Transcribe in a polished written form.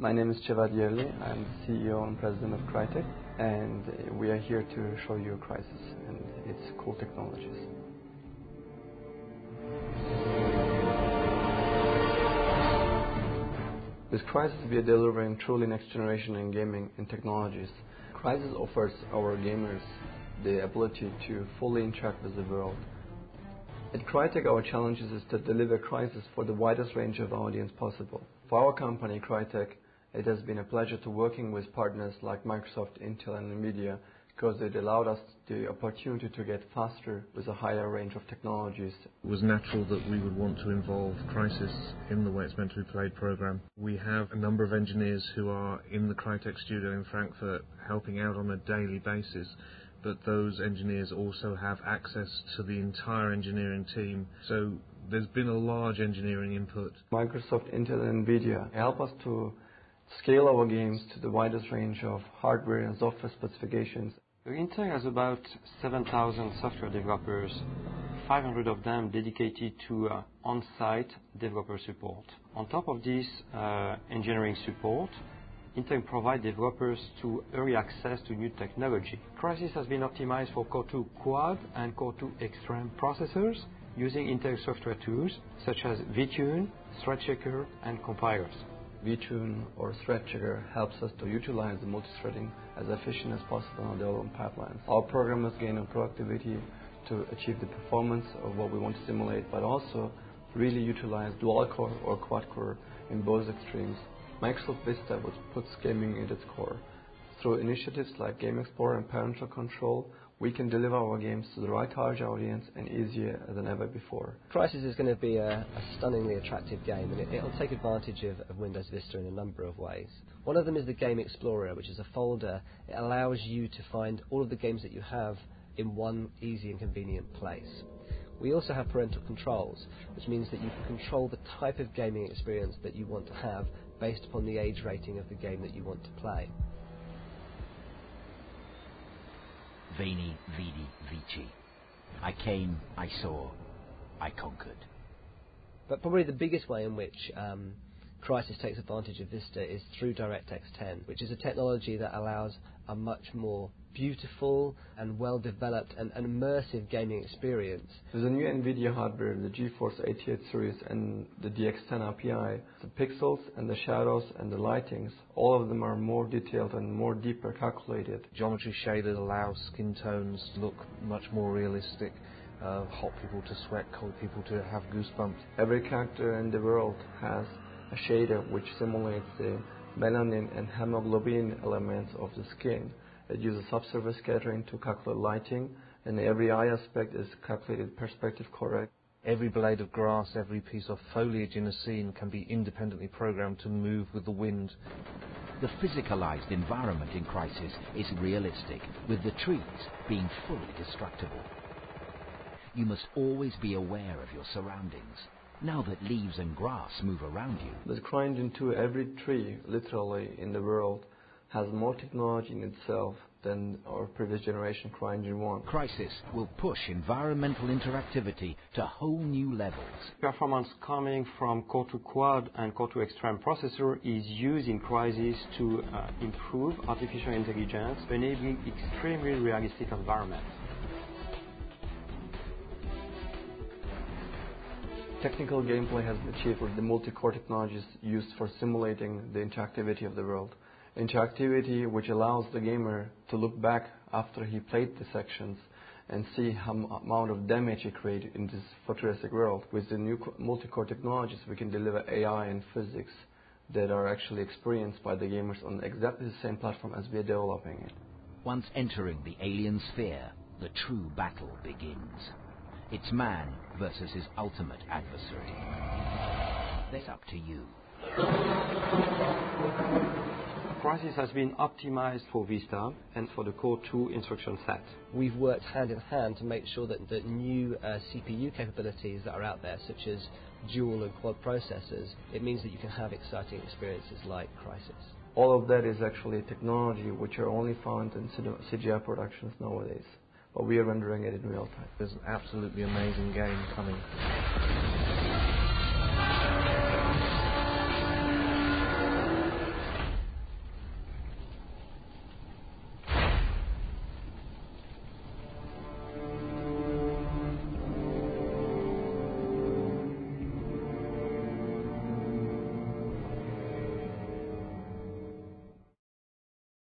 My name is Cevat Yerli. I'm the CEO and President of Crytek, and we are here to show you Crysis and its cool technologies. With Crysis, we are delivering truly next generation in gaming and technologies. Crysis offers our gamers the ability to fully interact with the world. At Crytek, our challenge is to deliver Crysis for the widest range of audience possible. For our company, Crytek, it has been a pleasure to working with partners like Microsoft, Intel, and NVIDIA, because it allowed us the opportunity to get faster with a higher range of technologies. It was natural that we would want to involve Crysis in the Way It's Meant to Be Played program. We have a number of engineers who are in the Crytek studio in Frankfurt helping out on a daily basis, but those engineers also have access to the entire engineering team. So there's been a large engineering input. Microsoft, Intel, and NVIDIA help us to scale our games to the widest range of hardware and software specifications. Crytek has about 7,000 software developers, 500 of them dedicated to on-site developer support. On top of this engineering support, Intel provides developers to early access to new technology. Crysis has been optimized for Core 2 Quad and Core 2 Extreme processors using Intel software tools such as vTune, Thread Checker, and compilers. vTune or Thread Checker helps us to utilize the multi-threading as efficient as possible in our development pipelines. Our programmers gain on productivity to achieve the performance of what we want to simulate, but also really utilize dual-core or quad-core in both extremes. Microsoft Vista puts gaming at its core. Through initiatives like Game Explorer and Parental Control, we can deliver our games to the right target audience and easier than ever before. Crysis is going to be a stunningly attractive game, and it'll take advantage of Windows Vista in a number of ways. One of them is the Game Explorer, which is a folder. It allows you to find all of the games that you have in one easy and convenient place. We also have parental controls, which means that you can control the type of gaming experience that you want to have based upon the age rating of the game that you want to play. Veni, Vidi, Vici. I came, I saw, I conquered. But probably the biggest way in which Crysis takes advantage of Vista is through DirectX 10, which is a technology that allows a much more beautiful and well-developed and immersive gaming experience. With the new NVIDIA hardware, the GeForce 88 series and the DX10 API, the pixels and the shadows and the lightings, all of them are more detailed and more deeper calculated. Geometry shaded allows skin tones to look much more realistic. Hot people to sweat, cold people to have goosebumps. Every character in the world has a shader which simulates the melanin and hemoglobin elements of the skin. It uses subsurface scattering to calculate lighting, and every eye aspect is calculated perspective correct. Every blade of grass, every piece of foliage in a scene can be independently programmed to move with the wind. The physicalized environment in Crysis is realistic, with the trees being fully destructible. You must always be aware of your surroundings. Now that leaves and grass move around you. The CryEngine every tree, literally, in the world has more technology in itself than our previous generation CryEngine 1. Crysis will push environmental interactivity to whole new levels. Performance coming from Core 2 Quad and Core 2 Extreme processor is used in Crysis to improve artificial intelligence, enabling extremely realistic environments. Technical gameplay has been achieved with the multi-core technologies used for simulating the interactivity of the world. Interactivity which allows the gamer to look back after he played the sections and see how amount of damage he created in this futuristic world. With the new multi-core technologies, we can deliver AI and physics that are actually experienced by the gamers on exactly the same platform as we are developing it. Once entering the alien sphere, the true battle begins. It's man versus his ultimate adversary. That's up to you. Crysis has been optimized for Vista and for the Core 2 instruction set. We've worked hand in hand to make sure that the new CPU capabilities that are out there, such as dual and quad processors, it means that you can have exciting experiences like Crysis. All of that is actually technology which are only found in CGI productions nowadays, but we are rendering it in real time. There's an absolutely amazing game coming.